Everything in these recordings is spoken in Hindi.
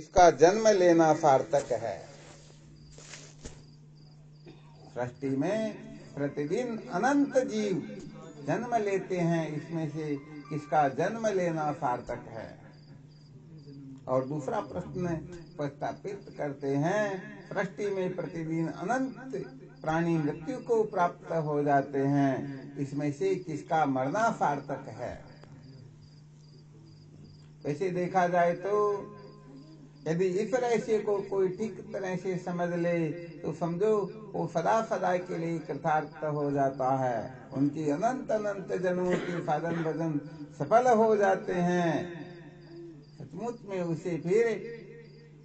इसका जन्म लेना सार्थक है। सृष्टि में प्रतिदिन अनंत जीव जन्म लेते हैं, इसमें से किसका जन्म लेना सार्थक है। और दूसरा प्रश्न प्रस्तापित करते हैं, सृष्टि में प्रतिदिन अनंत प्राणी मृत्यु को प्राप्त हो जाते हैं, इसमें से किसका मरना सार्थक है। वैसे देखा जाए तो यदि इस रहस्य को कोई ठीक तरह से समझ ले तो समझो वो सदा सदा के लिए कृतार्थ हो जाता है। उनकी अनंत अनंत जन्मों की साधन भजन सफल हो जाते हैं। सचमुच में उसे फिर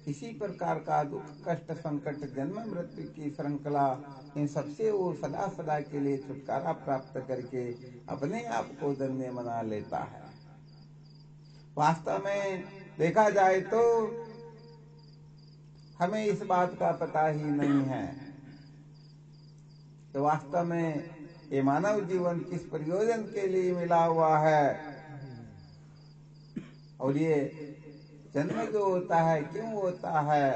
किसी प्रकार का दुख कष्ट संकट जन्म मृत्यु की श्रृंखला इन सबसे वो सदा सदा के लिए छुटकारा प्राप्त करके अपने आप को धन्य बना लेता है। वास्तव में देखा जाए तो हमें इस बात का पता ही नहीं है तो वास्तव में ये मानव जीवन किस प्रयोजन के लिए मिला हुआ है, और ये जन्म जो होता है क्यों होता है,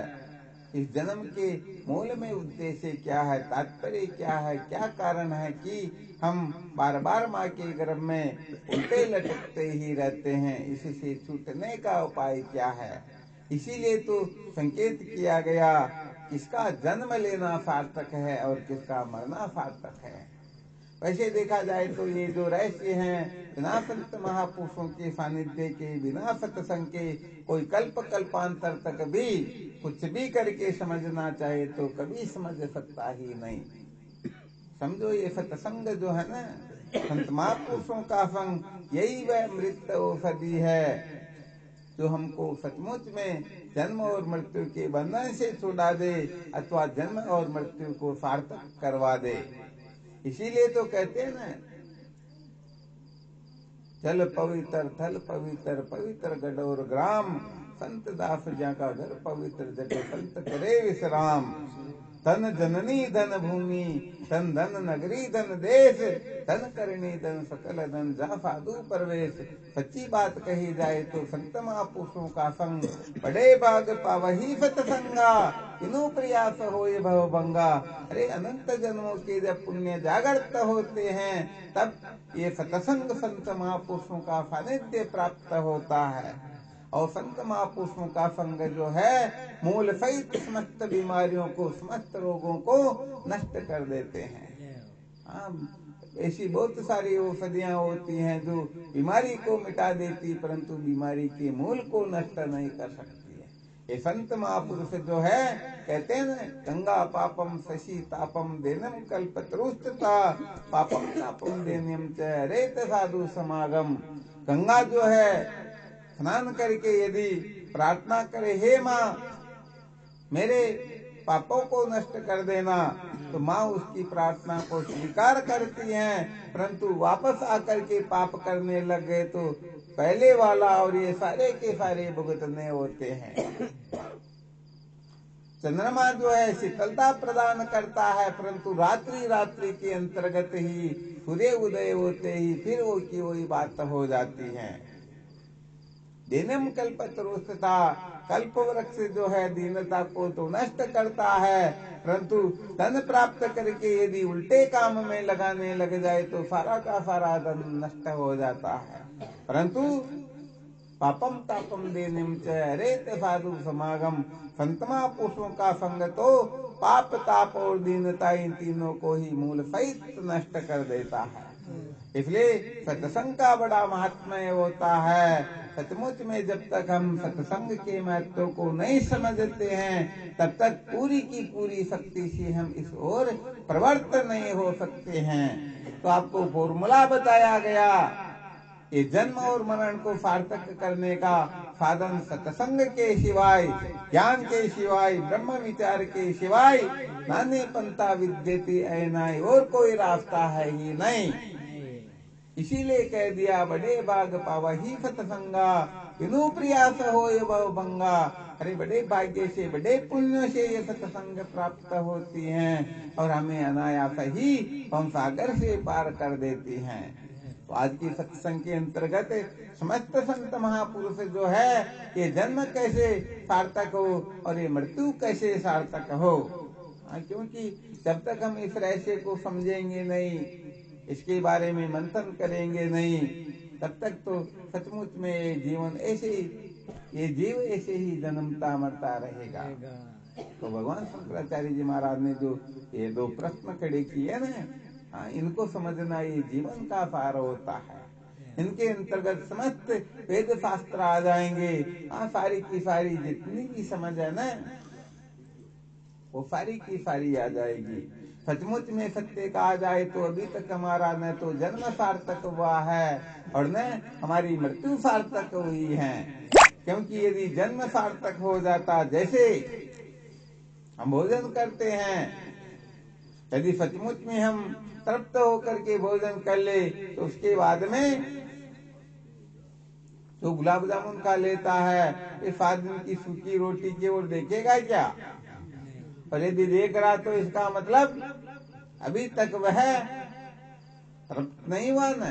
इस जन्म के मूल में उद्देश्य क्या है, तात्पर्य क्या है, क्या कारण है कि हम बार बार माँ के गर्भ में उल्टे लटकते ही रहते हैं। इससे छूटने का उपाय क्या है। इसीलिए तो संकेत किया गया किसका जन्म लेना सार्थक है और किसका मरना सार्थक है। वैसे देखा जाए तो ये जो रहस्य हैं, बिना संत महापुरुषों के सानिध्य के, बिना सत्संग के कोई कल्प कल्पांतर तक भी कुछ भी करके समझना चाहे तो कभी समझ सकता ही नहीं। समझो ये सत्संग जो है ना, संत महापुरुषों का संग, यही वह मृत औषधि है जो हमको सचमुच में जन्म और मृत्यु के बंधन से छुड़ा दे अथवा जन्म और मृत्यु को सार्थक करवा दे। इसीलिए तो कहते हैं ना, जल पवित्र थल पवित्र पवित्र गढ़ और ग्राम, संत दास ज्या का घर पवित्र जगह संत करे विश्राम। धन जननी धन भूमि धन धन नगरी धन देश, धन करणी धन सकल धन जहाँ साधु प्रवेश। सच्ची बात कही जाए तो संत महापुरुषों का संग बड़े भाग पावही सत्संगा, तीनों प्रयास होए भव भंगा। अरे अनंत जन्मों के जब पुण्य जागृत होते हैं तब ये सत्संग संत महापुरुषों का सानिध्य प्राप्त होता है। और संत महापुरुषों का संग जो है मूल सहित समस्त बीमारियों को, समस्त रोगों को नष्ट कर देते हैं। ऐसी बहुत सारी औषधियां होती हैं जो बीमारी को मिटा देती, परंतु बीमारी के मूल को नष्ट नहीं कर सकती है। ये संत महापुरुष जो है कहते हैं ना, गंगा पापम शशि तापम देनम कल्पतरुष्टता, पापम तापम देनम च रेत साधु समागम। गंगा जो है स्नान करके यदि प्रार्थना करे, हे माँ मेरे पापों को नष्ट कर देना, तो माँ उसकी प्रार्थना को स्वीकार करती हैं। परंतु वापस आकर के पाप करने लग गए तो पहले वाला और ये सारे के सारे भुगतने होते हैं। चंद्रमा जो है शीतलता प्रदान करता है, परंतु रात्रि रात्रि के अंतर्गत ही सूर्य उदय होते ही फिर वो की वही बात हो जाती है। दीनम कल्पतरुष्टता, कल्प वृक्ष जो है दीनता को तो नष्ट करता है, परंतु धन प्राप्त करके यदि उल्टे काम में लगाने लग जाए तो सारा का सारा धन नष्ट हो जाता है। परंतु पापम तापम देनिम च रेत साधु समागम, संत महापुरुषों का संग तो पाप ताप और दीनता इन तीनों को ही मूल सहित नष्ट कर देता है। इसलिए सत्संग का बड़ा महात्म्य होता है। सचमुच में जब तक हम सत्संग के महत्व को नहीं समझते हैं तब तक पूरी की पूरी शक्ति से हम इस ओर प्रवृत्त नहीं हो सकते हैं। तो आपको फॉर्मूला बताया गया, ये जन्म और मरण को सार्थक करने का साधन सत्संग के सिवाय, ज्ञान के सिवाय, ब्रह्म विचार के सिवाय नाने पंथा विद्यते ऐनाय, और कोई रास्ता है ही नहीं। इसीलिए कह दिया बड़े भाग पावही सत्संगा, बिनु प्रयास होय भव भंगा। अरे बड़े भाग्य से, बड़े पुण्य से ये सत्संग प्राप्त होती हैं और हमें अनायास ही हम सागर से पार कर देती हैं। तो आज की सत्संग के अंतर्गत समस्त संत महापुरुष जो है ये जन्म कैसे सार्थक हो और ये मृत्यु कैसे सार्थक हो। क्योंकि जब तक हम इस रहस्य को समझेंगे नहीं, इसके बारे में मंथन करेंगे नहीं, तब तक तो सचमुच में ये जीवन ऐसे ही, ये जीव ऐसे ही जन्मता मरता रहेगा। तो भगवान शंकराचार्य जी महाराज ने जो ये दो प्रश्न खड़े किए ना, इनको समझना ये जीवन का सार होता है। इनके अंतर्गत समस्त वेद शास्त्र आ जाएंगे। सारी की सारी जितनी भी समझ है ना, वो सारी की सारी आ जाएगी। सचमुच में सत्य कहा जाए तो अभी तक हमारा न तो जन्म सार्थक हुआ है और न हमारी मृत्यु सार्थक हुई है। क्योंकि यदि जन्म सार्थक हो जाता, जैसे हम भोजन करते हैं, यदि सचमुच में हम तृप्त होकर के भोजन कर ले तो उसके बाद में जो गुलाब जामुन खा लेता है ये 7 दिन की सूखी रोटी की ओर देखेगा क्या? और यदि देख रहा तो इसका मतलब अभी तक वह तृप्त नहीं हुआ न।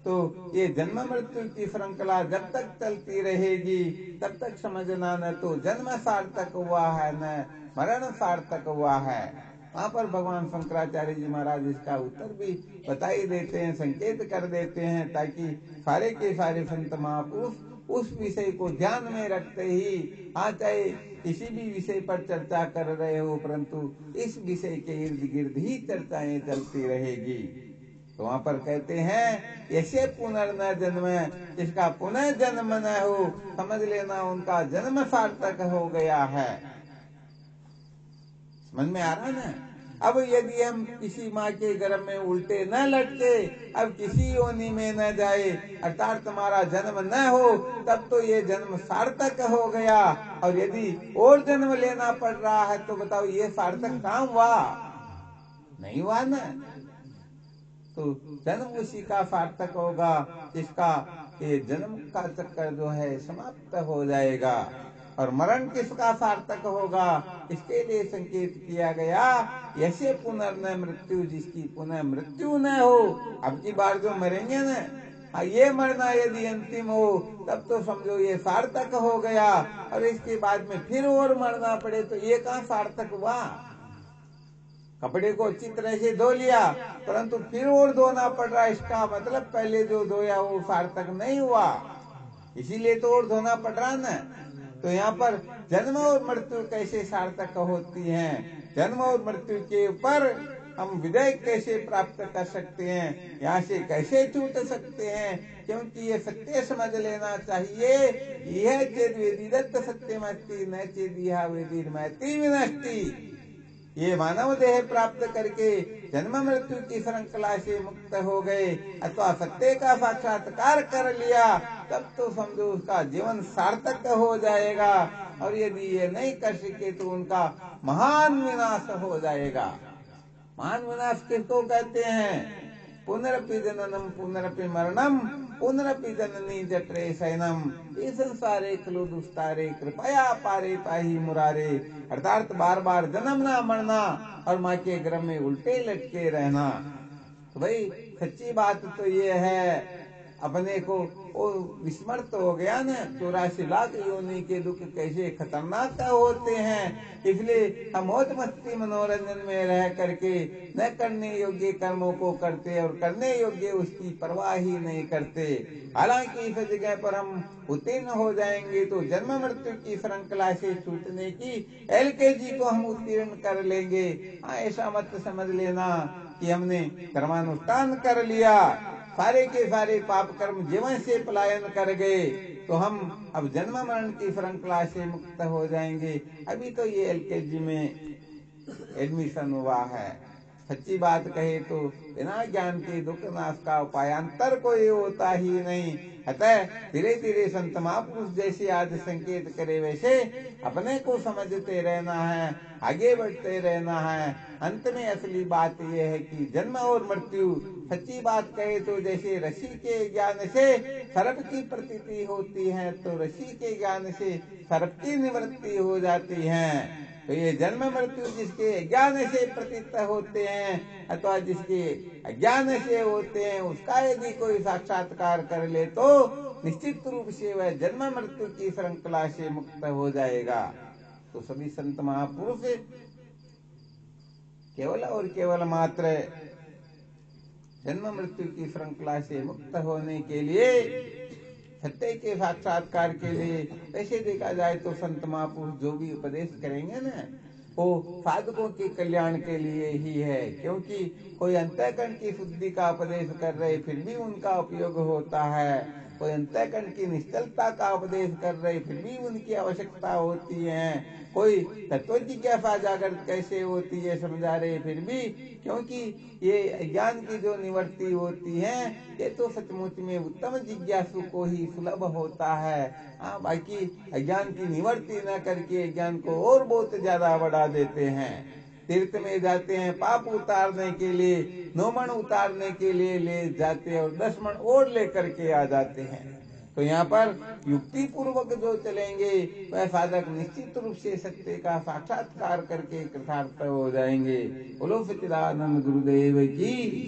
तो ये जन्म मृत्यु की श्रृंखला जब तक चलती रहेगी तब तक समझना न तो जन्म सार्थक हुआ है न मरण सार्थक हुआ है। वहां पर भगवान शंकराचार्य जी महाराज इसका उत्तर भी बता ही देते हैं, संकेत कर देते हैं, ताकि सारे के सारे संत महापुरुष उस विषय को ध्यान में रखते ही, चाहे किसी भी विषय पर चर्चा कर रहे हो, परंतु इस विषय के इर्द गिर्द ही चर्चाएं चलती रहेगी। तो वहां पर कहते हैं ऐसे पुनर्न जन्म, जिसका पुनः जन्म न हो, समझ लेना उनका जन्म सार्थक हो गया है। समझ में आ रहा ना? अब यदि हम किसी माँ के गर्भ में उल्टे न लटके, अब किसी योनि में न जाए, अर्थात तुम्हारा जन्म न हो, तब तो ये जन्म सार्थक हो गया। और यदि और जन्म लेना पड़ रहा है तो बताओ ये सार्थक काम हुआ? नहीं हुआ ना। तो जन्म उसी का सार्थक होगा जिसका ये जन्म का चक्कर जो है समाप्त हो जाएगा। और मरण किसका सार्थक होगा, इसके लिए संकेत किया गया, ऐसे पुनर्न मृत्यु, जिसकी पुनः मृत्यु न हो। अब की बार जो मरेंगे ना, ये मरना यदि अंतिम हो तब तो समझो ये सार्थक हो गया। और इसके बाद में फिर और मरना पड़े तो ये कहाँ सार्थक हुआ? कपड़े को अच्छी तरह से धो लिया परंतु फिर और धोना पड़ रहा, इसका मतलब पहले जो धोया वो सार्थक नहीं हुआ, इसीलिए तो और धोना पड़ रहा ना। तो यहाँ पर जन्म और मृत्यु कैसे सार्थक होती हैं, जन्म और मृत्यु के ऊपर हम विजय कैसे प्राप्त कर सकते हैं, यहाँ से कैसे छूट सकते हैं, क्योंकि ये सत्य समझ लेना चाहिए। यह चेद वेदिदत्त सत्यमस्ति न चेद यह वेदिर्मति विनष्टि। ये मानव देह प्राप्त करके जन्म मृत्यु की श्रृंखला से मुक्त हो गए अथवा सत्य का साक्षात्कार कर लिया, तब तो समझो उसका जीवन सार्थक हो जाएगा। और यदि ये नहीं कर सके तो उनका महान विनाश हो जाएगा। महान विनाश किसको कहते हैं? पुनरपि जननम पुनरपि मरणम पुनरपि जननी जठरे शयनम, ये संसारे खलु दुस्तारे कृपया पारे पाही मुरारे। अर्थात बार बार जन्म ना मरना और माँ के गर्भ में उल्टे लटके रहना। तो भाई सच्ची बात तो ये है, अपने को वो विस्मृत हो गया ना, 84 लाख योनि के दुख कैसे खतरनाक होते हैं। इसलिए हम मौज मस्ती मनोरंजन में रह करके न करने योग्य कर्मों को करते और करने योग्य उसकी परवाह ही नहीं करते। हालांकि इस जगह पर हम उत्तीर्ण हो जाएंगे तो जन्म मृत्यु की श्रृंखला से छूटने की LKG को हम उत्तीर्ण कर लेंगे। ऐसा मत समझ लेना कि हमने कर्मानुष्ठान कर लिया, सारे के सारे पाप कर्म जीवन से पलायन कर गए तो हम अब जन्म मरण की श्रृंखला से मुक्त हो जाएंगे। अभी तो ये LKG में एडमिशन हुआ है। सच्ची बात कहे तो बिना ज्ञान के दुख नाश का उपायांतर कोई होता ही नहीं। अतः धीरे धीरे संत महापुरुष जैसे आज संकेत करे वैसे अपने को समझते रहना है, आगे बढ़ते रहना है। अंत में असली बात यह है कि जन्म और मृत्यु, सच्ची बात कहे तो जैसे ऋषि के ज्ञान से सर्प की प्रतीति होती है तो ऋषि के ज्ञान से सर्प की निवृत्ति हो जाती है। तो ये जन्म मृत्यु जिसके ज्ञान से प्रतीत होते हैं अथवा जिसके अज्ञान से होते हैं, उसका यदि कोई साक्षात्कार कर ले तो निश्चित रूप से वह जन्म मृत्यु की श्रृंखला से मुक्त हो जाएगा। तो सभी संत महापुरुष केवल और केवल मात्र जन्म मृत्यु की श्रृंखला से मुक्त होने के लिए, सत्य के साक्षात्कार के लिए, ऐसे देखा जाए तो संत महापुरुष जो भी उपदेश करेंगे ना, वो साधकों के कल्याण के लिए ही है। क्योंकि कोई अंतःकरण की शुद्धि का उपदेश कर रहे फिर भी उनका उपयोग होता है, कोई अंतःकरण की निश्चलता का उपदेश कर रहे फिर भी उनकी आवश्यकता होती है, कोई तत्व जिज्ञासा जागृत कैसे होती है समझा रहे फिर भी, क्योंकि ये अज्ञान की जो निवृत्ति होती है ये तो सचमुच में उत्तम जिज्ञासु को ही सुलभ होता है। हाँ, बाकी अज्ञान की निवृत्ति न करके अज्ञान को और बहुत ज्यादा बढ़ा देते हैं। तीर्थ में जाते हैं पाप उतारने के लिए, 9 मण उतारने के लिए ले जाते हैं और 10 मण और लेकर के आ जाते हैं। तो यहाँ पर युक्ति पूर्वक जो चलेंगे वह साधक निश्चित रूप से सत्य का साक्षात्कार करके कृतार्थ हो जाएंगे। बोलो सच्चिदानंद गुरुदेव की।